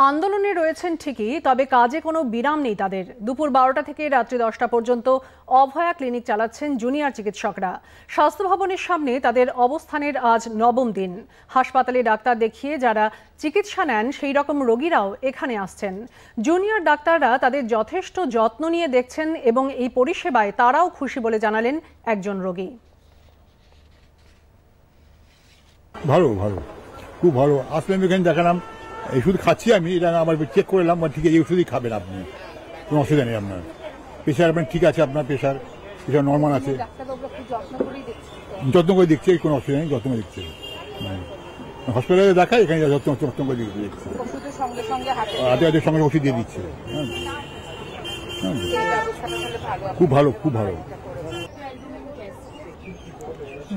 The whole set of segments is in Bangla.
আন্দোলনে রয়েছেন ঠিকই, তবে কাজে কোনো বিরাম নেই তাদের। দুপুর 12টা থেকে রাত্রি 10টা পর্যন্ত অভয়া ক্লিনিক চালাচ্ছেন জুনিয়র চিকিৎসকরা। স্বাস্থ্য ভবনের সামনে তাদের অবস্থানের আজ নবম দিন। হাসপাতালে ডাক্তার দেখিয়ে যারা চিকিৎসা নেন সেই রকম রোগীরাও এখানে আসছেন। জুনিয়র ডাক্তাররা তাদের যথেষ্ট যত্ন নিয়ে দেখছেন এবং এই পরিষেবায় তারাও খুশি বলে জানালেন একজন রোগী। ভালো ভালো, খুব ভালো। আসলাম এখানে দেখালাম, এই ওষুধ খাচ্ছি আমি, এটা আমার চেক করলাম, ঠিক আছে এই ওষুধই খাবেন আপনি, কোনো অসুবিধা নেই। আপনার প্রেশার আপনার ঠিক আছে, আপনার প্রেশার নর্মাল আছে, যত্ন করে দেখছে, কোনো অসুবিধা নেই, যত্ন করে দেখছে। হসপিটালে দেখায়, এখানে যত্ন করে দেখছে, হাতে হাতে সঙ্গে ওষুধ দিয়ে দিচ্ছে। খুব ভালো, খুব ভালো।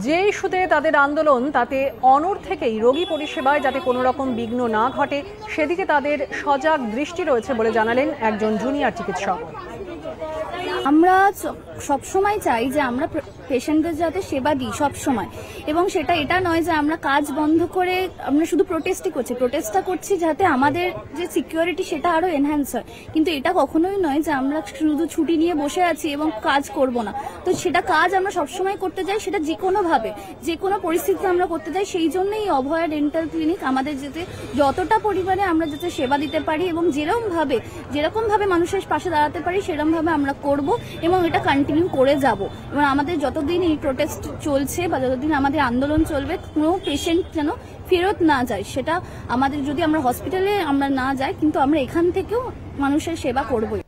যে ইস্যুতে তাদের আন্দোলন, তাতে অনড় থেকেই রোগী পরিষেবায় যাতে কোনো রকম বিঘ্ন না ঘটে সেদিকে তাদের সজাগ দৃষ্টি রয়েছে বলে জানালেন একজন জুনিয়র চিকিৎসক। আমরা সবসময় চাই যে আমরা পেশেন্টদের যাতে সেবা দিই সবসময়, এবং সেটা এটা নয় যে আমরা কাজ বন্ধ করে আমরা শুধু প্রোটেস্টটা করছি যাতে আমাদের যে সিকিউরিটি সেটা আরো এনহ্যান্স হয়, কিন্তু এটা কখনোই নয় যে আমরা শুধু ছুটি নিয়ে বসে আছি এবং কাজ করব না। তো সেটা কাজ আমরা সবসময় করতে যাই, সেটা যে কোনোভাবে যে কোনো পরিস্থিতিতে আমরা করতে যাই। সেই জন্যই অভয়া ডেন্টাল ক্লিনিক আমাদের যাতে যতটা পরিমাণে আমরা যাতে সেবা দিতে পারি এবং যেরকম ভাবে মানুষের পাশে দাঁড়াতে পারি সেরকম ভাবে আমরা করব এবং এটা কন্টিনিউ করে যাব। এবং আমাদের যতদিন এই প্রোটেস্ট চলছে বা যতদিন আমাদের আন্দোলন চলবে, কোনো পেশেন্ট যেন ফেরত না যায়, সেটা আমাদের যদি আমরা হসপিটালে আমরা না যাই, কিন্তু আমরা এখান থেকেও মানুষের সেবা করবই।